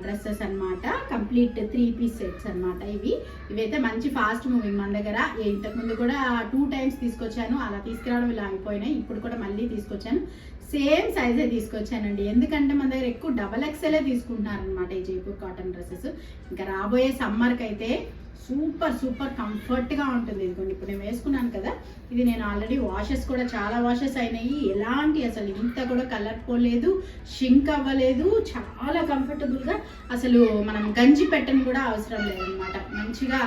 Dresses అన్నమాట. Complete 3 piece sets అన్నమాట. ఇవైతే మంచి ఫాస్ట్ మూవింగ్ మన దగ్గర. ఇంతకుముందు కూడా 2 టైమ్స్ తీసుకొచ్చాను, అలా తీసుకురావడం ఇలా అయిపోయినాయి. ఇప్పుడు కూడా మళ్ళీ తీసుకొచ్చాను, సేమ్ సైజే తీసుకొచ్చానండి. ఎందుకంటే మన దగ్గర ఎక్కువ XXL తీసుకుంటున్నారనమాట ఈ జైపూర్ కాటన్ డ్రెస్సెస్. ఇంకా రాబోయే సమ్మర్కి అయితే సూపర్ కంఫర్ట్గా ఉంటుంది. ఇదిగోండి ఇప్పుడు నేను వేసుకున్నాను కదా, ఇది నేను ఆల్రెడీ వాషెస్ కూడా చాలా వాషెస్ అయినాయి. ఎలాంటి అసలు ఇంత కూడా కలర్ పోలేదు, షింక్ అవ్వలేదు. చాలా కంఫర్టబుల్గా, అసలు మనం గంజి పెట్టని కూడా అవసరం లేదనమాట. మంచిగా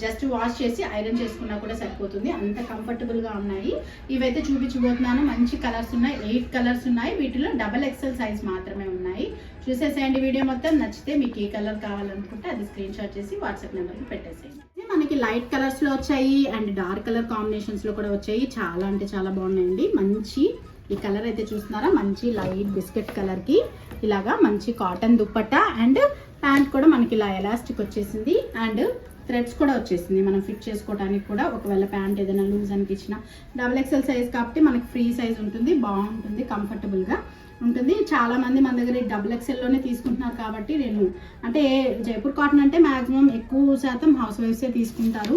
జస్ట్ వాష్ చేసి ఐరన్ చేసుకున్నా కూడా సరిపోతుంది, అంత కంఫర్టబుల్గా ఉన్నాయి. ఇవైతే చూపించబోతున్నాను. మంచి కలర్స్ ఉన్నాయి, 8 కలర్స్ ఉన్నాయి. వీటిలో XXL సైజ్ మాత్రమే ఉన్నాయి. చూసేసేయండి వీడియో మొత్తం. నచ్చితే మీకు ఏ కలర్ కావాలనుకుంటే అది స్క్రీన్ షాట్ చేసి వాట్సాప్ నెంబర్కి పెట్టేసేయండి. మనకి లైట్ కలర్స్లో వచ్చాయి అండ్ డార్క్ కలర్ కాంబినేషన్స్లో కూడా వచ్చాయి. చాలా అంటే చాలా బాగున్నాయండి. మంచి ఈ కలర్ అయితే చూస్తున్నారా, మంచి లైట్ బిస్కెట్ కలర్కి ఇలాగా మంచి కాటన్ దుప్పట్టా అండ్ ప్యాంట్ కూడా మనకి ఇలా ఎలాస్టిక్ వచ్చేసింది అండ్ థ్రెడ్స్ కూడా వచ్చేసింది. మనం ఫిట్ చేసుకోవడానికి కూడా, ఒకవేళ ప్యాంట్ ఏదైనా లూజ్ అనిపించిన XXL సైజ్ కాబట్టి మనకి ఫ్రీ సైజ్ ఉంటుంది, బాగుంటుంది, కంఫర్టబుల్గా ఉంటుంది. చాలా మంది మన దగ్గర XXLలోనే తీసుకుంటున్నారు కాబట్టి నేను అంటే జైపూర్ కాటన్ అంటే మ్యాక్సిమం ఎక్కువ శాతం హౌస్ వైఫ్సే తీసుకుంటారు.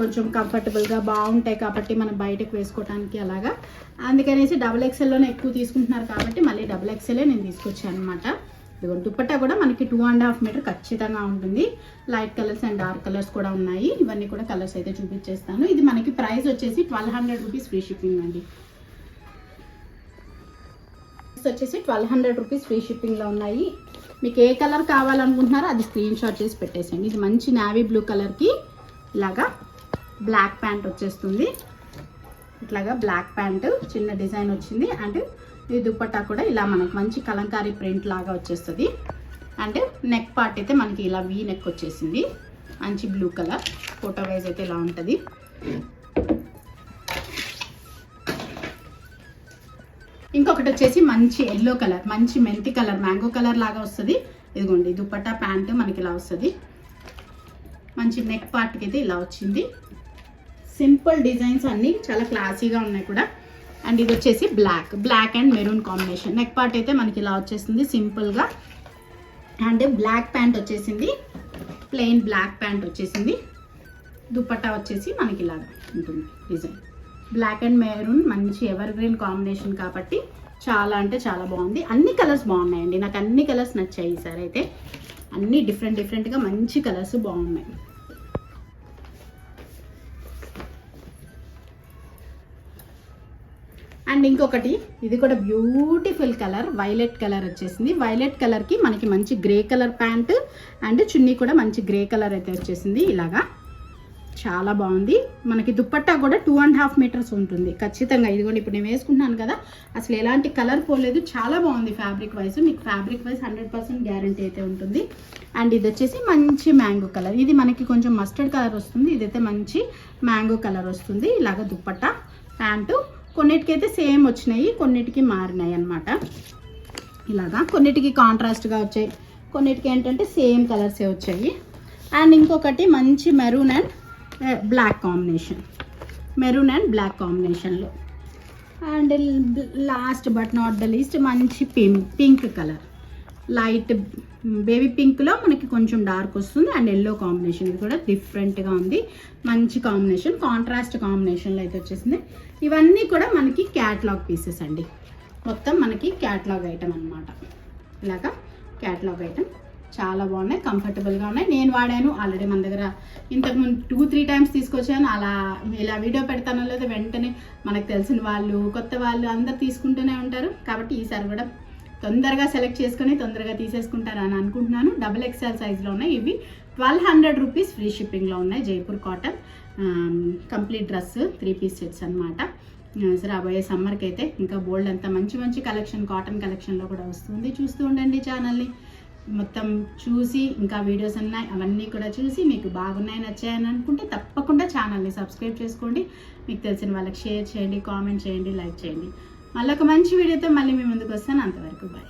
కొంచెం కంఫర్టబుల్గా బాగుంటాయి కాబట్టి మనం బయటకు వేసుకోవడానికి అలాగా. అందుకనేసి XXLలోనే ఎక్కువ తీసుకుంటున్నారు కాబట్టి మళ్ళీ XXLే నేను తీసుకొచ్చాను అనమాట. ఇదిగోండి దుప్పట్టా కూడా మనకి 2.5 మీటర్ ఖచ్చితంగా ఉంటుంది. Light colours and dark colours కూడా ఉన్నాయి. ఇవన్నీ కూడా కలర్స్ అయితే చూపించేస్తాను. ఇది మనకి ప్రైస్ వచ్చేసి 1200 రూపీస్ ఫ్రీ షిప్పింగ్ అండి. వచ్చేసి 1200 రూపీస్ ఫ్రీ షిప్పింగ్లో ఉన్నాయి. మీకు ఏ కలర్ కావాలనుకుంటున్నారో అది స్క్రీన్ షాట్ చేసి పెట్టేసేయండి. ఇది మంచి నావీ బ్లూ కలర్కి ఇలాగా బ్లాక్ ప్యాంట్ వచ్చేస్తుంది. ఇట్లాగా బ్లాక్ ప్యాంట్ చిన్న డిజైన్ వచ్చింది అండ్ ఈ దుప్పట్టా కూడా ఇలా మనకు మంచి కలంకారీ ప్రింట్ లాగా వచ్చేస్తుంది. అండ్ నెక్ పార్ట్ అయితే మనకి ఇలా వీ నెక్ వచ్చేసింది. మంచి బ్లూ కలర్ ఫోటో వైజ్ అయితే ఇలా ఉంటుంది. ఇంకొకటి వచ్చేసి మంచి ఎల్లో కలర్, మంచి మెంతి కలర్, మ్యాంగో కలర్ లాగా వస్తుంది. ఇదిగోండి దుప్పట్టా ప్యాంట్ మనకి ఇలా వస్తుంది. మంచి నెక్ పార్ట్కి అయితే ఇలా వచ్చింది. సింపుల్ డిజైన్స్ అన్నీ చాలా క్లాసీగా ఉన్నాయి కూడా. అండ్ ఇది వచ్చేసి black and maroon combination. Neck part అయితే మనకి ఇలా వచ్చేసింది సింపుల్గా. అండ్ బ్లాక్ ప్యాంట్ వచ్చేసింది, ప్లెయిన్ బ్లాక్ ప్యాంట్ వచ్చేసింది. దుపట్టా వచ్చేసి మనకి ఇలాగా ఉంటుంది డిజైన్. బ్లాక్ అండ్ మెరూన్ మంచి ఎవర్ గ్రీన్ కాంబినేషన్ కాబట్టి చాలా అంటే చాలా బాగుంది. అన్ని కలర్స్ బాగున్నాయండి, నాకు అన్ని కలర్స్ నచ్చాయి ఈసారి అయితే. అన్ని డిఫరెంట్గా మంచి కలర్స్ బాగున్నాయి. అండ్ ఇంకొకటి ఇది కూడా బ్యూటిఫుల్ కలర్, వైలెట్ కలర్ వచ్చేసింది. వైలెట్ కలర్కి మనకి మంచి గ్రే కలర్ ప్యాంట్ అండ్ చున్నీ కూడా మంచి గ్రే కలర్ అయితే వచ్చేసింది. ఇలాగా చాలా బాగుంది. మనకి దుప్పట్టా కూడా 2.5 మీటర్స్ ఉంటుంది ఖచ్చితంగా. ఇదిగోండి ఇప్పుడు నేను వేసుకుంటున్నాను కదా, అసలు ఎలాంటి కలర్ పోలేదు, చాలా బాగుంది. ఫ్యాబ్రిక్ వైజ్ మీకు ఫ్యాబ్రిక్ వైజ్ 100% గ్యారంటీ అయితే ఉంటుంది. అండ్ ఇది వచ్చేసి మంచి మ్యాంగో కలర్. ఇది మనకి కొంచెం మస్టర్డ్ కలర్ వస్తుంది, ఇదైతే మంచి మ్యాంగో కలర్ వస్తుంది. ఇలాగ దుప్పట్టా ప్యాంటు కొన్నిటికైతే సేమ్ వచ్చినాయి, కొన్నిటికి మారినాయి అన్నమాట. ఇలాగా కొన్నిటికి కాంట్రాస్ట్గా వచ్చాయి, కొన్నిటికి ఏంటంటే సేమ్ కలర్సే వచ్చాయి. అండ్ ఇంకొకటి మంచి maroon and black combination, maroon and black కాంబినేషన్లో. And last but not the least మంచి పింక్ కలర్, లైట్ బేబీ పింక్లో మనకి కొంచెం డార్క్ వస్తుంది అండ్ ఎల్లో కాంబినేషన్. ఇది కూడా డిఫరెంట్గా ఉంది, మంచి కాంబినేషన్, కాంట్రాస్ట్ కాంబినేషన్లో అయితే వచ్చేసింది. ఇవన్నీ కూడా మనకి క్యాటలాగ్ పీసెస్ అండి, మొత్తం మనకి క్యాటలాగ్ ఐటమ్ అనమాట. ఇలాగా క్యాటలాగ్ ఐటమ్ చాలా బాగున్నాయి, కంఫర్టబుల్గా ఉన్నాయి. నేను వాడాను ఆల్రెడీ, మన దగ్గర ఇంతకుముందు 2-3 టైమ్స్ తీసుకొచ్చాను. అలా ఇలా వీడియో పెడతానో లేదా వెంటనే మనకు తెలిసిన వాళ్ళు కొత్త వాళ్ళు అందరు తీసుకుంటూనే ఉంటారు కాబట్టి ఈసారి కూడా తొందరగా సెలెక్ట్ చేసుకొని తొందరగా తీసేసుకుంటారని అనుకుంటున్నాను. XXL సైజులో ఉన్నాయి. ఇవి 1200 రూపీస్ ఫ్రీ షిప్పింగ్లో ఉన్నాయి. Jaipur cotton complete dress 3 piece sets అనమాట. రాబోయే సమ్మర్కి అయితే ఇంకా బోల్డ్ అంతా మంచి మంచి కలెక్షన్ కాటన్ కలెక్షన్లో కూడా వస్తుంది. చూస్తూ ఉండండి ఛానల్ని మొత్తం చూసి, ఇంకా వీడియోస్ ఉన్నాయి అవన్నీ కూడా చూసి మీకు బాగున్నాయి నచ్చాయని అనుకుంటే తప్పకుండా ఛానల్ని సబ్స్క్రైబ్ చేసుకోండి. మీకు తెలిసిన వాళ్ళకి షేర్ చేయండి, కామెంట్ చేయండి, లైక్ చేయండి. మళ్ళీ ఒక మంచి వీడియోతో మళ్ళీ మీ ముందుకు వస్తాను. అంతవరకు బాయ్.